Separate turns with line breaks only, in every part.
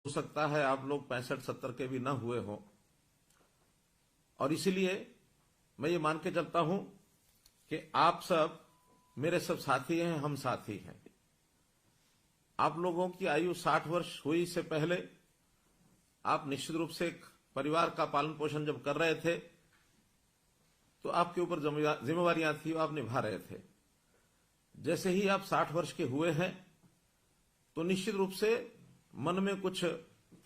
हो सकता है आप लोग 65-70 के भी न हुए हों, और इसीलिए मैं ये मान के चलता हूं कि आप सब मेरे सब साथी हैं, हम साथी हैं। आप लोगों की आयु 60 वर्ष हुई से पहले आप निश्चित रूप से एक परिवार का पालन पोषण जब कर रहे थे तो आपके ऊपर जिम्मेवारियां थी, आप निभा रहे थे। जैसे ही आप 60 वर्ष के हुए हैं तो निश्चित रूप से मन में कुछ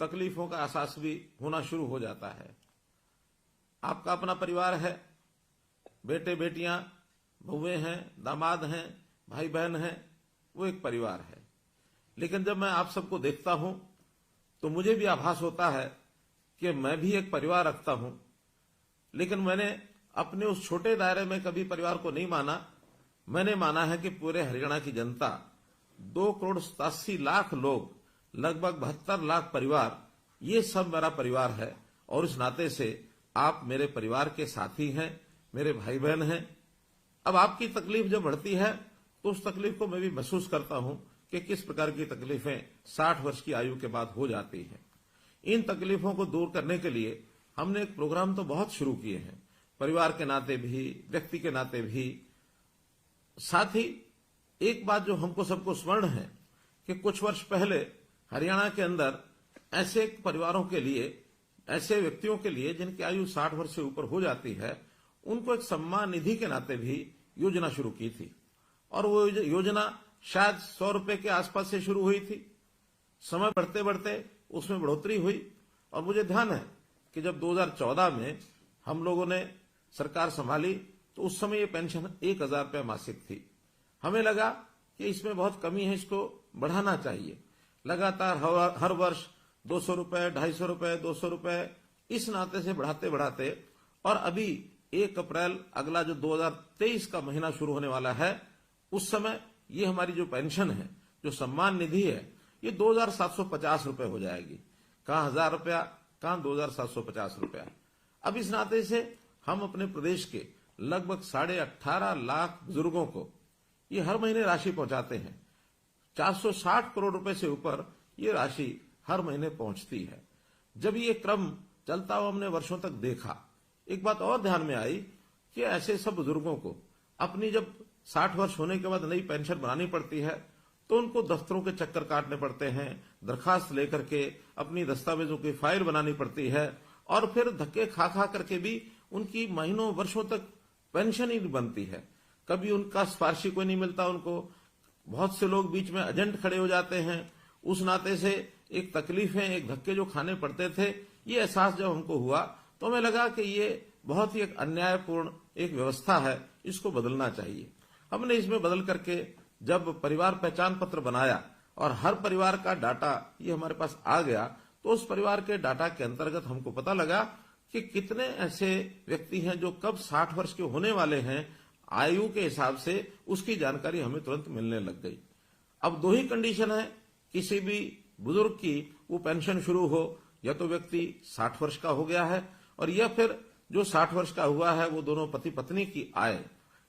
तकलीफों का एहसास भी होना शुरू हो जाता है। आपका अपना परिवार है, बेटे बेटियां, बहुएं हैं, दामाद हैं, भाई बहन हैं, वो एक परिवार है। लेकिन जब मैं आप सबको देखता हूं तो मुझे भी आभास होता है कि मैं भी एक परिवार रखता हूं, लेकिन मैंने अपने उस छोटे दायरे में कभी परिवार को नहीं माना। मैंने माना है कि पूरे हरियाणा की जनता, 2,87,00,000 लोग, लगभग 72 लाख परिवार, ये सब मेरा परिवार है। और इस नाते से आप मेरे परिवार के साथी हैं, मेरे भाई बहन हैं। अब आपकी तकलीफ जब बढ़ती है तो उस तकलीफ को मैं भी महसूस करता हूं कि किस प्रकार की तकलीफें 60 वर्ष की आयु के बाद हो जाती हैं। इन तकलीफों को दूर करने के लिए हमने एक प्रोग्राम तो बहुत शुरू किए हैं, परिवार के नाते भी, व्यक्ति के नाते भी। साथ ही एक बात जो हमको सबको स्मरण है कि कुछ वर्ष पहले हरियाणा के अंदर ऐसे परिवारों के लिए, ऐसे व्यक्तियों के लिए जिनकी आयु 60 वर्ष से ऊपर हो जाती है, उनको एक सम्मान निधि के नाते भी योजना शुरू की थी। और वो योजना शायद 100 रुपए के आसपास से शुरू हुई थी। समय बढ़ते बढ़ते उसमें बढ़ोतरी हुई और मुझे ध्यान है कि जब 2014 में हम लोगों ने सरकार संभाली तो उस समय ये पेंशन 1,000 रुपये मासिक थी। हमें लगा कि इसमें बहुत कमी है, इसको बढ़ाना चाहिए। लगातार हर वर्ष 200 रुपए, 250 रुपए, 200 रुपए, इस नाते से बढ़ाते बढ़ाते, और अभी 1 अप्रैल अगला जो 2023 का महीना शुरू होने वाला है, उस समय ये हमारी जो पेंशन है, जो सम्मान निधि है, ये 2,750 रुपए हो जाएगी। कहां 1,000 रुपया, कहां 2,750 रुपया। अब इस नाते से हम अपने प्रदेश के लगभग 18.5 लाख बुजुर्गों को ये हर महीने राशि पहुंचाते हैं। 460 करोड़ रुपए से ऊपर ये राशि हर महीने पहुंचती है। जब ये क्रम चलता हुआ हमने वर्षों तक देखा, एक बात और ध्यान में आई कि ऐसे सब बुजुर्गों को अपनी जब 60 वर्ष होने के बाद नई पेंशन बनानी पड़ती है तो उनको दफ्तरों के चक्कर काटने पड़ते हैं, दरखास्त लेकर के अपनी दस्तावेजों की फाइल बनानी पड़ती है, और फिर धक्के खा खा करके भी उनकी महीनों वर्षों तक पेंशन ही नहीं बनती है। कभी उनका सिफारिशी कोई नहीं मिलता उनको। बहुत से लोग बीच में एजेंट खड़े हो जाते हैं। उस नाते से एक तकलीफें, एक धक्के जो खाने पड़ते थे, ये एहसास जब हमको हुआ तो हमें लगा कि ये बहुत ही एक अन्यायपूर्ण एक व्यवस्था है, इसको बदलना चाहिए। हमने इसमें बदल करके जब परिवार पहचान पत्र बनाया और हर परिवार का डाटा ये हमारे पास आ गया, तो उस परिवार के डाटा के अंतर्गत हमको पता लगा कि कितने ऐसे व्यक्ति हैं जो कब 60 वर्ष के होने वाले हैं, आयु के हिसाब से उसकी जानकारी हमें तुरंत मिलने लग गई। अब 2 ही कंडीशन है किसी भी बुजुर्ग की वो पेंशन शुरू हो, या तो व्यक्ति 60 वर्ष का हो गया है, और या फिर जो 60 वर्ष का हुआ है वो दोनों पति पत्नी की आय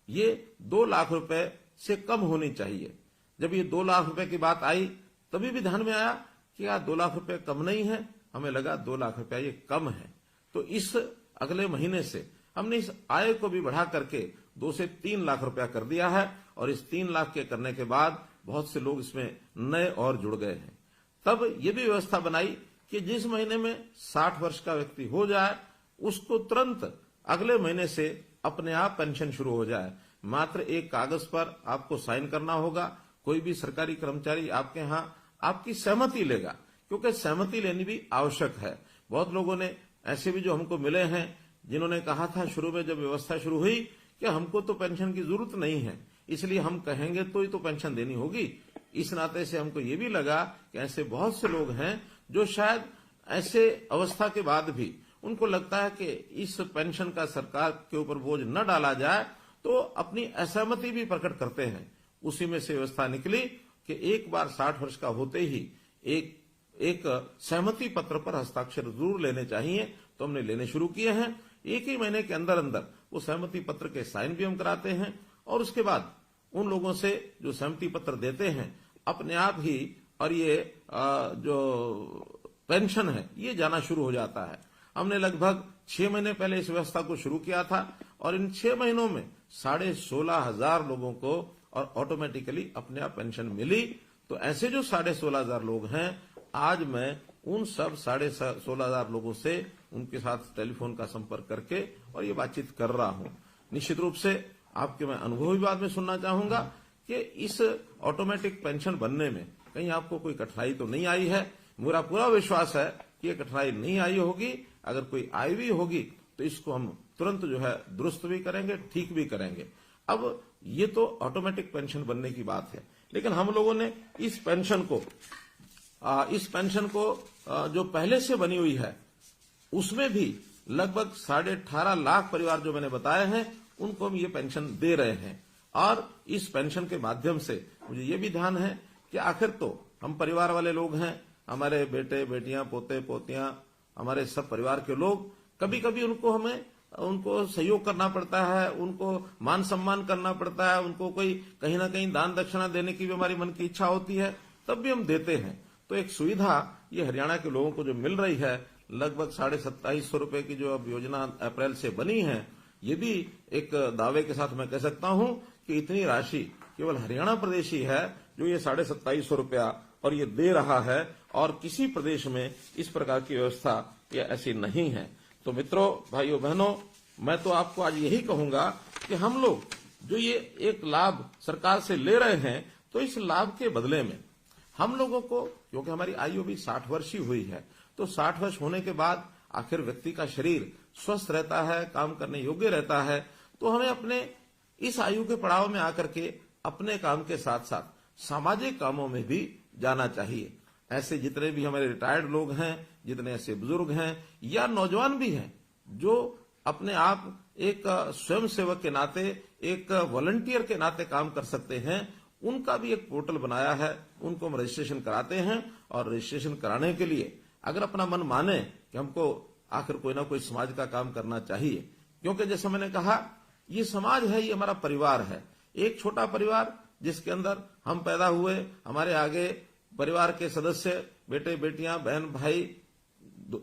ये 2 लाख रुपए से कम होनी चाहिए। जब ये 2 लाख रुपए की बात आई तभी भी ध्यान में आया कि यार 2 लाख रुपए कम नहीं है, हमें लगा 2 लाख रुपया ये कम है। तो इस अगले महीने से हमने इस आय को भी बढ़ा करके 2 से 3 लाख रुपया कर दिया है, और इस 3 लाख के करने के बाद बहुत से लोग इसमें नए और जुड़ गए हैं। तब ये भी व्यवस्था बनाई कि जिस महीने में 60 वर्ष का व्यक्ति हो जाए उसको तुरंत अगले महीने से अपने आप पेंशन शुरू हो जाए। मात्र एक कागज पर आपको साइन करना होगा। कोई भी सरकारी कर्मचारी आपके यहां आपकी सहमति लेगा, क्योंकि सहमति लेनी भी आवश्यक है। बहुत लोगों ने ऐसे भी जो हमको मिले हैं जिन्होंने कहा था शुरू में जब व्यवस्था शुरू हुई कि हमको तो पेंशन की जरूरत नहीं है, इसलिए हम कहेंगे तो ही तो पेंशन देनी होगी। इस नाते से हमको ये भी लगा कि ऐसे बहुत से लोग हैं जो शायद ऐसे अवस्था के बाद भी उनको लगता है कि इस पेंशन का सरकार के ऊपर बोझ न डाला जाए, तो अपनी असहमति भी प्रकट करते हैं। उसी में से व्यवस्था निकली कि एक बार 60 वर्ष का होते ही एक सहमति पत्र पर हस्ताक्षर जरूर लेने चाहिए। तो हमने लेने शुरू किए हैं। 1 ही महीने के अंदर अंदर वो सहमति पत्र के साइन भी हम कराते हैं, और उसके बाद उन लोगों से जो सहमति पत्र देते हैं अपने आप ही, और ये जो पेंशन है ये जाना शुरू हो जाता है। हमने लगभग 6 महीने पहले इस व्यवस्था को शुरू किया था और इन 6 महीनों में 16,500 लोगों को और ऑटोमेटिकली अपने आप पेंशन मिली। तो ऐसे जो 16,500 लोग हैं, आज मैं उन सब 16,500 लोगों से उनके साथ टेलीफोन का संपर्क करके और ये बातचीत कर रहा हूं। निश्चित रूप से आपके मैं अनुभव भी बाद में सुनना चाहूंगा कि इस ऑटोमेटिक पेंशन बनने में कहीं आपको कोई कठिनाई तो नहीं आई है। मेरा पूरा विश्वास है कि ये कठिनाई नहीं आई होगी। अगर कोई आई भी होगी तो इसको हम तुरंत जो है दुरुस्त भी करेंगे, ठीक भी करेंगे। अब ये तो ऑटोमेटिक पेंशन बनने की बात है, लेकिन हम लोगों ने इस पेंशन को जो पहले से बनी हुई है उसमें भी लगभग 18.5 लाख परिवार जो मैंने बताए हैं उनको हम ये पेंशन दे रहे हैं। और इस पेंशन के माध्यम से मुझे ये भी ध्यान है कि आखिर तो हम परिवार वाले लोग हैं, हमारे बेटे बेटियां पोते पोतियां हमारे सब परिवार के लोग, कभी कभी उनको सहयोग करना पड़ता है, उनको मान सम्मान करना पड़ता है, उनको कोई कहीं ना कहीं दान दक्षिणा देने की भी हमारी मन की इच्छा होती है, तब भी हम देते हैं। तो एक सुविधा ये हरियाणा के लोगों को जो मिल रही है, लगभग 27,500 रुपए की जो अब योजना अप्रैल से बनी है, ये भी एक दावे के साथ मैं कह सकता हूं कि इतनी राशि केवल हरियाणा प्रदेश ही है जो ये 27,500 रुपया और ये दे रहा है, और किसी प्रदेश में इस प्रकार की व्यवस्था ये ऐसी नहीं है। तो मित्रों, भाइयों बहनों, मैं तो आपको आज यही कहूंगा कि हम लोग जो ये एक लाभ सरकार से ले रहे हैं, तो इस लाभ के बदले में हम लोगों को, क्योंकि हमारी आयु भी 60 वर्ष ही हुई है, तो 60 वर्ष होने के बाद आखिर व्यक्ति का शरीर स्वस्थ रहता है, काम करने योग्य रहता है, तो हमें अपने इस आयु के पड़ाव में आकर के अपने काम के साथ साथ सामाजिक कामों में भी जाना चाहिए। ऐसे जितने भी हमारे रिटायर्ड लोग हैं, जितने ऐसे बुजुर्ग हैं या नौजवान भी हैं जो अपने आप एक स्वयं सेवक के नाते, एक वॉलंटियर के नाते काम कर सकते हैं, उनका भी एक पोर्टल बनाया है। उनको हम रजिस्ट्रेशन कराते हैं और रजिस्ट्रेशन कराने के लिए अगर अपना मन माने कि हमको आखिर कोई ना कोई समाज का काम करना चाहिए, क्योंकि जैसे मैंने कहा ये समाज है, ये हमारा परिवार है, एक छोटा परिवार जिसके अंदर हम पैदा हुए, हमारे आगे परिवार के सदस्य, बेटे बेटियां, बहन भाई,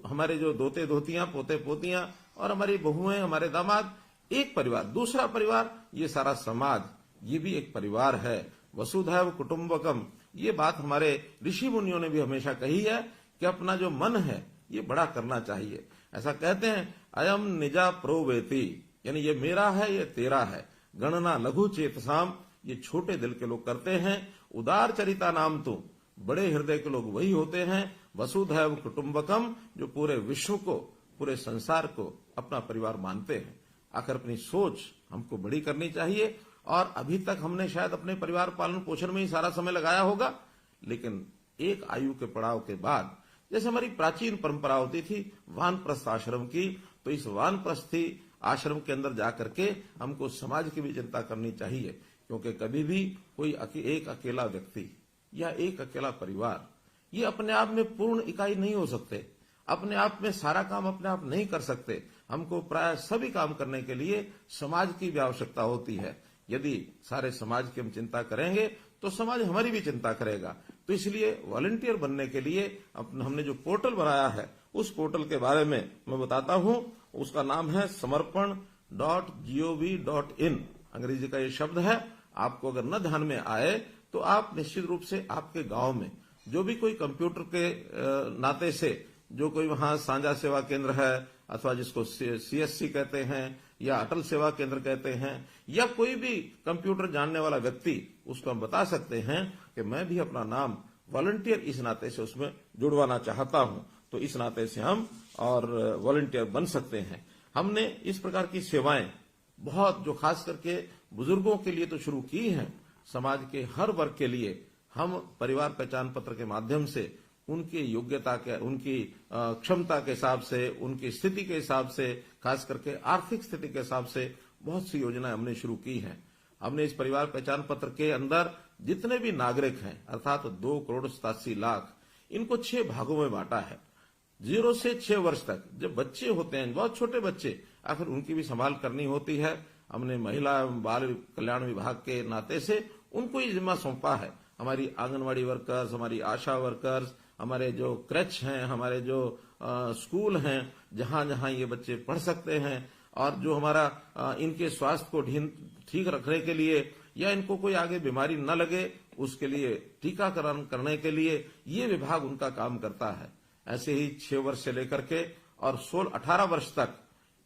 हमारे जो दोते धोतियां, पोते पोतियां और हमारी बहुएं, हमारे दामाद, एक परिवार। दूसरा परिवार ये सारा समाज, ये भी एक परिवार है। वसुधैव कुटुंबकम, ये बात हमारे ऋषि मुनियों ने भी हमेशा कही है कि अपना जो मन है ये बड़ा करना चाहिए। ऐसा कहते हैं, अयम निजा प्रोवेति, यानी ये मेरा है, ये तेरा है। गणना लघु चेतसाम, ये छोटे दिल के लोग करते हैं। उदार चरिता नाम तो, बड़े हृदय के लोग वही होते हैं। वसुधैव कुटुंबकम, जो पूरे विश्व को, पूरे संसार को अपना परिवार मानते हैं। आखिर अपनी सोच हमको बड़ी करनी चाहिए, और अभी तक हमने शायद अपने परिवार पालन पोषण में ही सारा समय लगाया होगा, लेकिन एक आयु के पड़ाव के बाद, जैसे हमारी प्राचीन परंपरा होती थी वानप्रस्थ आश्रम की, तो इस वानप्रस्थी आश्रम के अंदर जाकर के हमको समाज की भी चिंता करनी चाहिए, क्योंकि कभी भी कोई एक अकेला व्यक्ति या एक अकेला परिवार ये अपने आप में पूर्ण इकाई नहीं हो सकते, अपने आप में सारा काम अपने आप नहीं कर सकते। हमको प्राय सभी काम करने के लिए समाज की भी आवश्यकता होती है। यदि सारे समाज की हम चिंता करेंगे तो समाज हमारी भी चिंता करेगा। तो इसलिए वॉलंटियर बनने के लिए हमने जो पोर्टल बनाया है, उस पोर्टल के बारे में मैं बताता हूं। उसका नाम है samarpan.gov.in, अंग्रेजी का ये शब्द है। आपको अगर न ध्यान में आए तो आप निश्चित रूप से आपके गांव में जो भी कोई कंप्यूटर के नाते से जो कोई वहां साझा सेवा केंद्र है, अथवा जिसको CSC कहते हैं या अटल सेवा केंद्र कहते हैं, या कोई भी कंप्यूटर जानने वाला व्यक्ति, उसको हम बता सकते हैं कि मैं भी अपना नाम वॉलंटियर इस नाते से उसमें जुड़वाना चाहता हूं। तो इस नाते से हम और वॉलंटियर बन सकते हैं। हमने इस प्रकार की सेवाएं बहुत, जो खास करके बुजुर्गों के लिए तो शुरू की हैं, समाज के हर वर्ग के लिए हम परिवार पहचान पत्र के माध्यम से उनकी योग्यता के, उनकी क्षमता के हिसाब से, उनकी स्थिति के हिसाब से, खास करके आर्थिक स्थिति के हिसाब से बहुत सी योजनाएं हमने शुरू की हैं। हमने इस परिवार पहचान पत्र के अंदर जितने भी नागरिक हैं, अर्थात 2,87,00,000, इनको 6 भागों में बांटा है। 0 से 6 वर्ष तक जब बच्चे होते हैं, बहुत छोटे बच्चे, आखिर उनकी भी संभाल करनी होती है। हमने महिला एवं बाल कल्याण विभाग के नाते से उनको ये जिम्मा सौंपा है। हमारी आंगनवाड़ी वर्कर्स, हमारी आशा वर्कर्स, हमारे जो क्रैच हैं, हमारे जो स्कूल हैं, जहां जहां ये बच्चे पढ़ सकते हैं, और जो हमारा इनके स्वास्थ्य को ठीक रखने के लिए या इनको कोई आगे बीमारी न लगे उसके लिए टीकाकरण करने के लिए ये विभाग उनका काम करता है। ऐसे ही 6 वर्ष से लेकर के और 16-18 वर्ष तक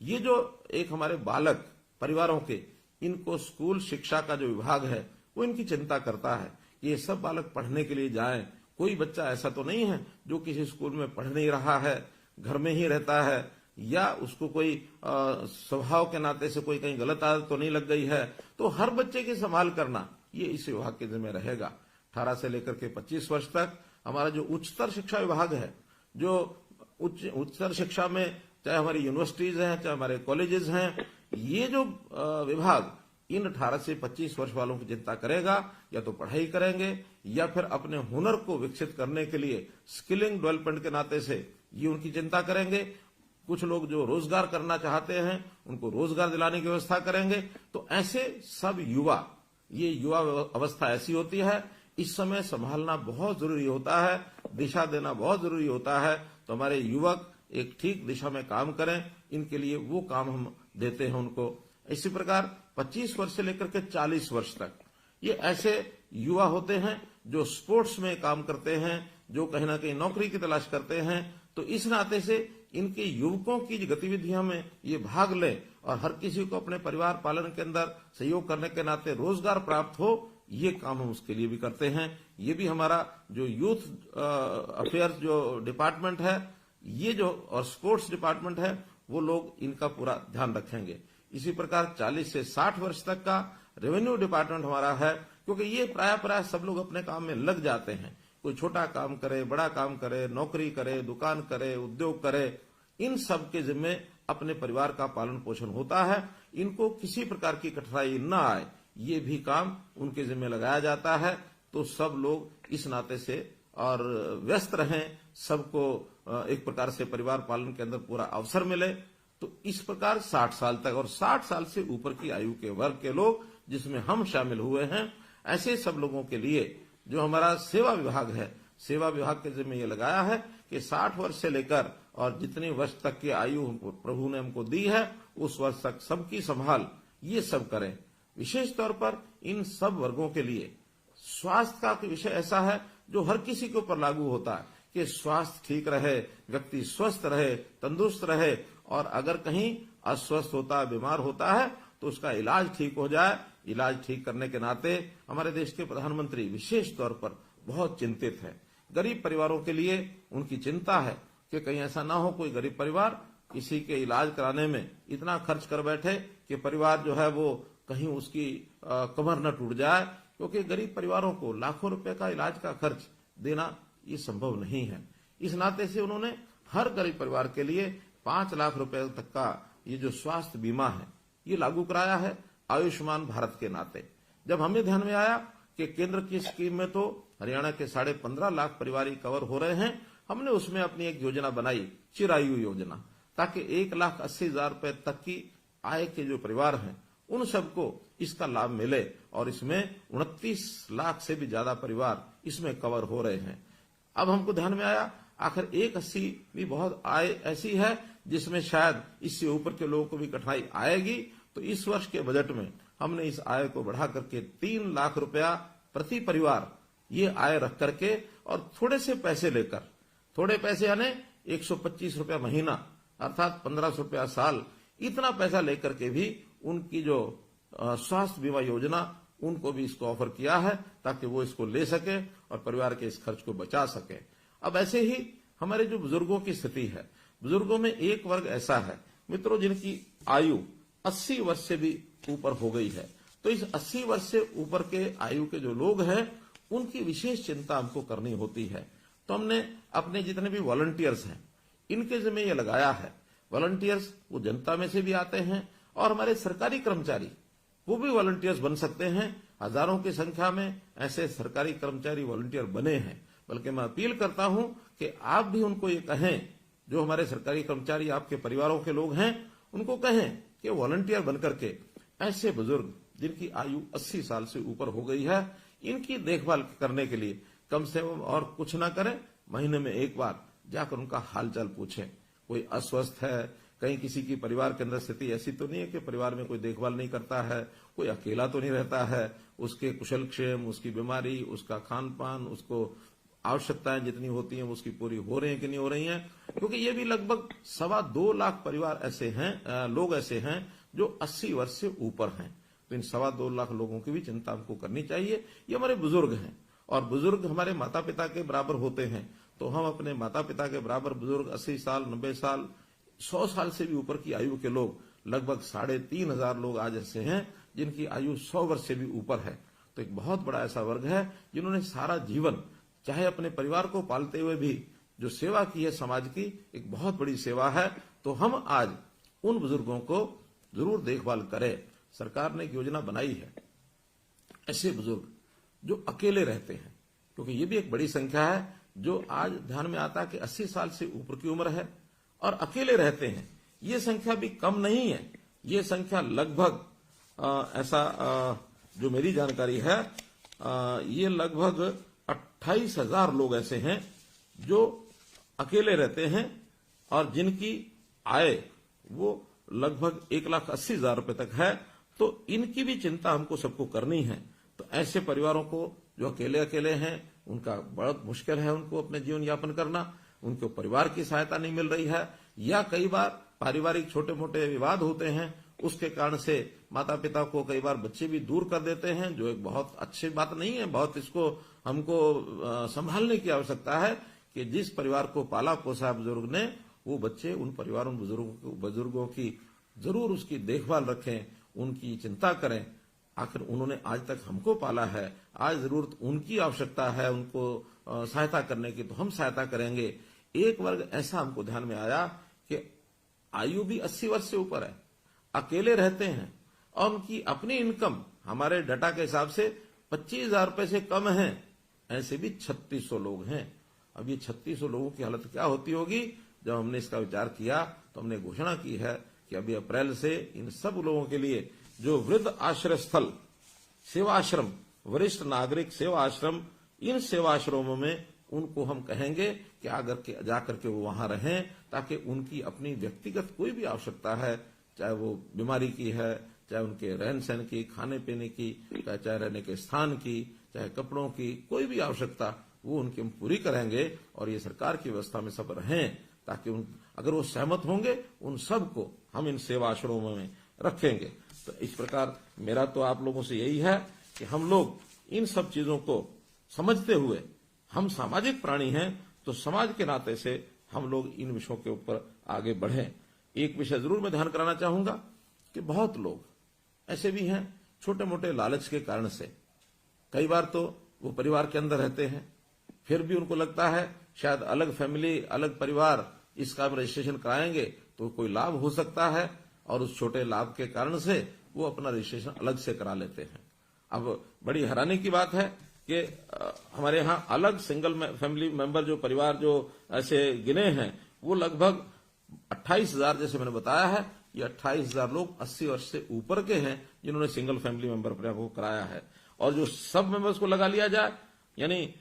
ये जो एक हमारे बालक परिवारों के, इनको स्कूल शिक्षा का जो विभाग है वो इनकी चिंता करता है कि ये सब बालक पढ़ने के लिए जाएं। कोई बच्चा ऐसा तो नहीं है जो किसी स्कूल में पढ़ नहीं रहा है, घर में ही रहता है, या उसको कोई स्वभाव के नाते से कोई कहीं गलत आदत तो नहीं लग गई है। तो हर बच्चे की संभाल करना ये इस विभाग के जिम्मे रहेगा। 18 से लेकर के 25 वर्ष तक हमारा जो उच्चतर शिक्षा विभाग है, जो उच्चतर शिक्षा में चाहे हमारी यूनिवर्सिटीज हैं, चाहे हमारे कॉलेजेस हैं, ये जो विभाग इन 18 से 25 वर्ष वालों की चिंता करेगा, या तो पढ़ाई करेंगे या फिर अपने हुनर को विकसित करने के लिए स्किलिंग डेवलपमेंट के नाते से ये उनकी चिंता करेंगे। कुछ लोग जो रोजगार करना चाहते हैं उनको रोजगार दिलाने की व्यवस्था करेंगे। तो ऐसे सब युवा, ये युवा अवस्था ऐसी होती है, इस समय संभालना बहुत जरूरी होता है, दिशा देना बहुत जरूरी होता है। तो हमारे युवक एक ठीक दिशा में काम करें, इनके लिए वो काम हम देते हैं उनको। इसी प्रकार 25 वर्ष से लेकर के 40 वर्ष तक ये ऐसे युवा होते हैं जो स्पोर्ट्स में काम करते हैं, जो कहीं ना कहीं नौकरी की तलाश करते हैं। तो इस नाते से इनके युवकों की गतिविधियों में ये भाग लें और हर किसी को अपने परिवार पालन के अंदर सहयोग करने के नाते रोजगार प्राप्त हो, ये काम हम उसके लिए भी करते हैं। ये भी हमारा जो यूथ अफेयर्स जो डिपार्टमेंट है, ये जो और स्पोर्ट्स डिपार्टमेंट है, वो लोग इनका पूरा ध्यान रखेंगे। इसी प्रकार 40 से 60 वर्ष तक का रेवेन्यू डिपार्टमेंट हमारा है, क्योंकि ये प्राय सब लोग अपने काम में लग जाते हैं। कोई छोटा काम करे, बड़ा काम करे, नौकरी करे, दुकान करे, उद्योग करे, इन सब के जिम्मे अपने परिवार का पालन पोषण होता है। इनको किसी प्रकार की कठिनाई न आए, ये भी काम उनके जिम्मे लगाया जाता है। तो सब लोग इस नाते से और व्यस्त रहें, सबको एक प्रकार से परिवार पालन के अंदर पूरा अवसर मिले। तो इस प्रकार 60 साल तक और 60 साल से ऊपर की आयु के वर्ग के लोग, जिसमें हम शामिल हुए हैं, ऐसे सब लोगों के लिए जो हमारा सेवा विभाग है, सेवा विभाग के जिम्मे ये लगाया है कि 60 वर्ष से लेकर और जितने वर्ष तक की आयु प्रभु ने हमको दी है, उस वर्ष तक सबकी संभाल ये सब करें। विशेष तौर पर इन सब वर्गों के लिए स्वास्थ्य का विषय ऐसा है जो हर किसी के ऊपर लागू होता है कि स्वास्थ्य ठीक रहे, व्यक्ति स्वस्थ रहे, तंदुरुस्त रहे, और अगर कहीं अस्वस्थ होता है, बीमार होता है, तो उसका इलाज ठीक हो जाए। इलाज ठीक करने के नाते हमारे देश के प्रधानमंत्री विशेष तौर पर बहुत चिंतित हैं। गरीब परिवारों के लिए उनकी चिंता है कि कहीं ऐसा ना हो कोई गरीब परिवार किसी के इलाज कराने में इतना खर्च कर बैठे कि परिवार जो है वो कहीं उसकी कमर न टूट जाए, क्योंकि गरीब परिवारों को लाखों रुपए का इलाज का खर्च देना ये संभव नहीं है। इस नाते से उन्होंने हर गरीब परिवार के लिए 5 लाख रुपए तक का ये जो स्वास्थ्य बीमा है ये लागू कराया है आयुष्मान भारत के नाते। जब हमें ध्यान में आया कि केंद्र की स्कीम में तो हरियाणा के 15.5 लाख परिवार कवर हो रहे हैं, हमने उसमें अपनी एक योजना बनाई, चिरायु योजना, ताकि 1,80,000 रुपए तक की आय के जो परिवार हैं उन सबको इसका लाभ मिले। और इसमें 29 लाख से भी ज्यादा परिवार इसमें कवर हो रहे हैं। अब हमको ध्यान में आया आखिर 1,80 भी बहुत आय ऐसी है जिसमें शायद इससे ऊपर के लोगों को भी कठिनाई आएगी। तो इस वर्ष के बजट में हमने इस आय को बढ़ा करके 3 लाख रुपया प्रति परिवार ये आय रख करके और थोड़े से पैसे लेकर, थोड़े पैसे यानी 125 रुपया महीना अर्थात 1500 रुपया साल, इतना पैसा लेकर के भी उनकी जो स्वास्थ्य बीमा योजना उनको भी इसको ऑफर किया है ताकि वो इसको ले सके और परिवार के इस खर्च को बचा सके। अब ऐसे ही हमारे जो बुजुर्गों की स्थिति है, बुजुर्गों में एक वर्ग ऐसा है मित्रों जिनकी आयु 80 वर्ष से भी ऊपर हो गई है। तो इस 80 वर्ष से ऊपर के आयु के जो लोग हैं उनकी विशेष चिंता हमको करनी होती है। तो हमने अपने जितने भी वॉलंटियर्स हैं इनके जिम्मे ये लगाया है। वॉलंटियर्स वो जनता में से भी आते हैं और हमारे सरकारी कर्मचारी वो भी वॉलंटियर्स बन सकते हैं। हजारों की संख्या में ऐसे सरकारी कर्मचारी वॉलंटियर बने हैं। बल्कि मैं अपील करता हूं कि आप भी उनको ये कहें, जो हमारे सरकारी कर्मचारी आपके परिवारों के लोग हैं उनको कहें कि वॉलंटियर बनकर के ऐसे बुजुर्ग जिनकी आयु 80 साल से ऊपर हो गई है इनकी देखभाल करने के लिए कम से कम और कुछ ना करें महीने में एक बार जाकर उनका हालचाल पूछें। कोई अस्वस्थ है, कहीं किसी की परिवार के अंदर स्थिति ऐसी तो नहीं है कि परिवार में कोई देखभाल नहीं करता है, कोई अकेला तो नहीं रहता है, उसके कुशल क्षेम, उसकी बीमारी, उसका खान पान, उसको आवश्यकताएं जितनी होती हैं उसकी पूरी हो रही हैं कि नहीं हो रही हैं। क्योंकि ये भी लगभग 2.25 लाख परिवार ऐसे हैं, लोग ऐसे हैं जो 80 वर्ष से ऊपर हैं। तो इन 2.25 लाख लोगों की भी चिंता हमको करनी चाहिए। ये हमारे बुजुर्ग हैं और बुजुर्ग हमारे माता पिता के बराबर होते हैं, तो हम अपने माता पिता के बराबर बुजुर्ग 80 साल, 90 साल, 100 साल से भी ऊपर की आयु के लोग लगभग 3,500 लोग आज ऐसे हैं जिनकी आयु 100 वर्ष से भी ऊपर है। तो एक बहुत बड़ा ऐसा वर्ग है जिन्होंने सारा जीवन, चाहे अपने परिवार को पालते हुए भी जो सेवा की है समाज की, एक बहुत बड़ी सेवा है। तो हम आज उन बुजुर्गों को जरूर देखभाल करें। सरकार ने एक योजना बनाई है ऐसे बुजुर्ग जो अकेले रहते हैं, क्योंकि ये भी एक बड़ी संख्या है जो आज ध्यान में आता है कि 80 साल से ऊपर की उम्र है और अकेले रहते हैं। ये संख्या भी कम नहीं है। ये संख्या लगभग जो मेरी जानकारी है, ये लगभग 28,000 लोग ऐसे हैं जो अकेले रहते हैं और जिनकी आय वो लगभग 1,80,000 रुपए तक है। तो इनकी भी चिंता हमको सबको करनी है। तो ऐसे परिवारों को जो अकेले अकेले हैं, उनका बहुत मुश्किल है उनको अपने जीवन यापन करना, उनको परिवार की सहायता नहीं मिल रही है, या कई बार पारिवारिक छोटे मोटे विवाद होते हैं, उसके कारण से माता पिता को कई बार बच्चे भी दूर कर देते हैं, जो एक बहुत अच्छी बात नहीं है। बहुत इसको हमको संभालने की आवश्यकता है कि जिस परिवार को पाला पोसा बुजुर्ग ने, वो बच्चे उन परिवारों बुजुर्गों की जरूर उसकी देखभाल रखें, उनकी चिंता करें। आखिर उन्होंने आज तक हमको पाला है, आज जरूरत उनकी आवश्यकता है उनको सहायता करने की, तो हम सहायता करेंगे। एक वर्ग ऐसा हमको ध्यान में आया कि आयु भी 80 वर्ष से ऊपर है, अकेले रहते हैं और उनकी अपनी इनकम हमारे डाटा के हिसाब से 25,000 रुपए से कम है। ऐसे भी 3600 लोग हैं। अब ये 3600 लोगों की हालत क्या होती होगी? जब हमने इसका विचार किया तो हमने घोषणा की है कि अभी अप्रैल से इन सब लोगों के लिए जो वृद्ध आश्रय स्थल, सेवाश्रम, वरिष्ठ नागरिक सेवा आश्रम, इन सेवाश्रमों में उनको हम कहेंगे कि जाकर के वो वहां रहें, ताकि उनकी अपनी व्यक्तिगत कोई भी आवश्यकता है, चाहे वो बीमारी की है, चाहे उनके रहन सहन की, खाने पीने की, चाहे रहने के स्थान की, चाहे कपड़ों की, कोई भी आवश्यकता वो उनकी हम पूरी करेंगे। और ये सरकार की व्यवस्था में सब रहें, ताकि अगर वो सहमत होंगे उन सब को हम इन सेवा आश्रमों में रखेंगे। तो इस प्रकार मेरा तो आप लोगों से यही है कि हम लोग इन सब चीजों को समझते हुए, हम सामाजिक प्राणी हैं, तो समाज के नाते से हम लोग इन विषयों के ऊपर आगे बढ़ें। एक विषय जरूर मैं ध्यान कराना चाहूंगा कि बहुत लोग ऐसे भी हैं छोटे मोटे लालच के कारण से, कई बार तो वो परिवार के अंदर रहते हैं, फिर भी उनको लगता है शायद अलग फैमिली, अलग परिवार, इसका रजिस्ट्रेशन कराएंगे तो कोई लाभ हो सकता है, और उस छोटे लाभ के कारण से वो अपना रजिस्ट्रेशन अलग से करा लेते हैं। अब बड़ी हैरानी की बात है कि हमारे यहाँ अलग सिंगल फैमिली मेंबर जो परिवार जो ऐसे गिने हैं, वो लगभग 28,000, जैसे मैंने बताया है, ये 28,000 लोग 80 वर्ष से ऊपर के हैं जिन्होंने सिंगल फैमिली मेंबर अपने को कराया है। और जो सब मेंबर्स को लगा लिया जाए, यानी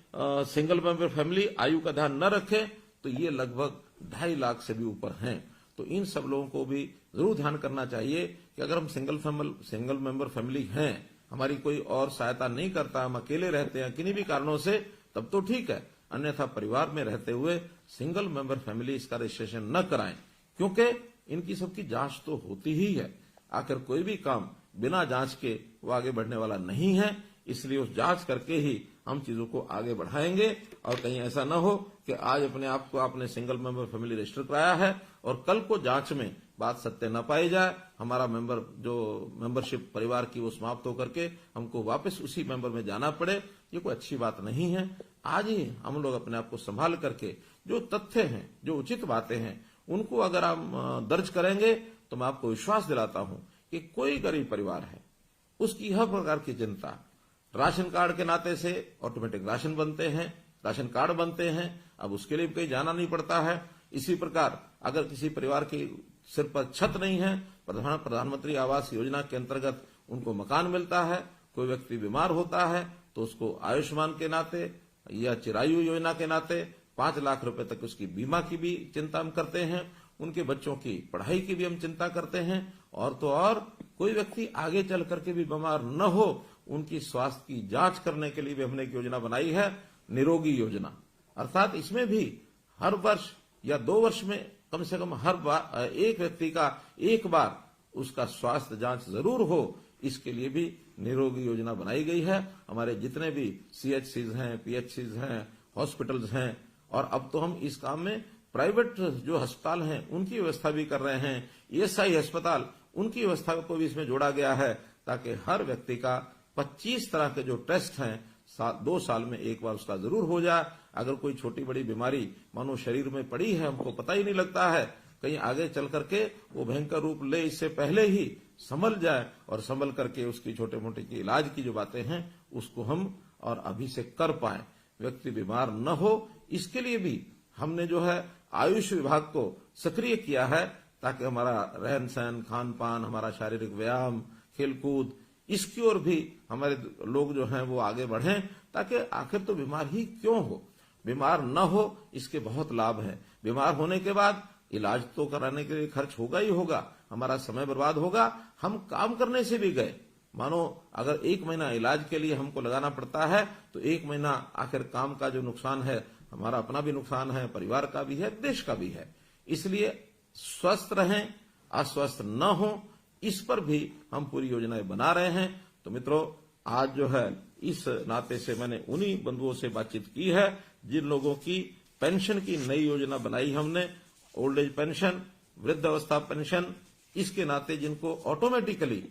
सिंगल मेंबर फैमिली आयु का ध्यान न रखे, तो ये लगभग 2.5 लाख से भी ऊपर हैं। तो इन सब लोगों को भी जरूर ध्यान करना चाहिए कि अगर हम सिंगल मेंबर फैमिली हैं, हमारी कोई और सहायता नहीं करता, हम अकेले रहते हैं किन्हीं भी कारणों से, तब तो ठीक है। अन्यथा परिवार में रहते हुए सिंगल मेंबर फैमिली इसका रजिस्ट्रेशन न कराएं, क्योंकि इनकी सबकी जांच तो होती ही है। आखिर कोई भी काम बिना जांच के वो आगे बढ़ने वाला नहीं है, इसलिए उस जांच करके ही हम चीजों को आगे बढ़ाएंगे। और कहीं ऐसा न हो कि आज अपने आप को आपने सिंगल मेंबर फैमिली रजिस्टर कराया है और कल को जांच में बात सत्य न पाई जाए, हमारा मेंबरशिप परिवार की वो समाप्त होकर के हमको वापस उसी मेंबर में जाना पड़े। ये कोई अच्छी बात नहीं है। आज ही हम लोग अपने आप को संभाल करके जो तथ्य हैं, जो उचित बातें हैं, उनको अगर हम दर्ज करेंगे तो मैं आपको विश्वास दिलाता हूं कि कोई गरीब परिवार है, उसकी हर प्रकार की चिंता, राशन कार्ड के नाते से ऑटोमेटिक राशन बनते हैं, राशन कार्ड बनते हैं, अब उसके लिए कहीं जाना नहीं पड़ता है। इसी प्रकार अगर किसी परिवार के सिर पर छत नहीं है, प्रधानमंत्री आवास योजना के अंतर्गत उनको मकान मिलता है। कोई व्यक्ति बीमार होता है तो उसको आयुष्मान के नाते या चिरायु योजना के नाते 5 लाख रुपए तक उसकी बीमा की भी चिंता हम करते हैं, उनके बच्चों की पढ़ाई की भी हम चिंता करते हैं, और तो और कोई व्यक्ति आगे चल करके भी बीमार न हो, उनकी स्वास्थ्य की जांच करने के लिए भी हमने एक योजना बनाई है, निरोगी योजना। अर्थात इसमें भी हर वर्ष या 2 वर्ष में कम से कम हर बार एक व्यक्ति का एक बार उसका स्वास्थ्य जांच जरूर हो, इसके लिए भी निरोगी योजना बनाई गई है। हमारे जितने भी सीएचसीज हैं, पीएचसीज हैं, हॉस्पिटल्स हैं, और अब तो हम इस काम में प्राइवेट जो अस्पताल हैं उनकी व्यवस्था भी कर रहे हैं, ईएसआई अस्पताल उनकी व्यवस्था को भी इसमें जोड़ा गया है, ताकि हर व्यक्ति का 25 तरह के जो टेस्ट हैं 2 साल में एक बार उसका जरूर हो जाए। अगर कोई छोटी बड़ी बीमारी मानो शरीर में पड़ी है, हमको पता ही नहीं लगता है, कहीं आगे चल करके वो भयंकर रूप ले, इससे पहले ही संभल जाए, और संभल करके उसकी छोटे मोटे की इलाज की जो बातें हैं उसको हम और अभी से कर पाए, व्यक्ति बीमार न हो, इसके लिए भी हमने जो है आयुष विभाग को सक्रिय किया है, ताकि हमारा रहन सहन, खान पान, हमारा शारीरिक व्यायाम, खेलकूद, इसकी ओर भी हमारे लोग जो हैं वो आगे बढ़ें, ताकि आखिर तो बीमार ही क्यों हो, बीमार न हो, इसके बहुत लाभ हैं। बीमार होने के बाद इलाज तो कराने के लिए खर्च होगा ही होगा, हमारा समय बर्बाद होगा, हम काम करने से भी गए। मानो अगर 1 महीना इलाज के लिए हमको लगाना पड़ता है, तो 1 महीना आखिर काम का जो नुकसान है, हमारा अपना भी नुकसान है, परिवार का भी है, देश का भी है। इसलिए स्वस्थ रहें, अस्वस्थ न हो, इस पर भी हम पूरी योजनाएं बना रहे हैं। तो मित्रों, आज जो है इस नाते से मैंने उन्हीं बंधुओं से बातचीत की है जिन लोगों की पेंशन की नई योजना बनाई हमने, ओल्ड एज पेंशन, वृद्ध अवस्था पेंशन, इसके नाते जिनको ऑटोमेटिकली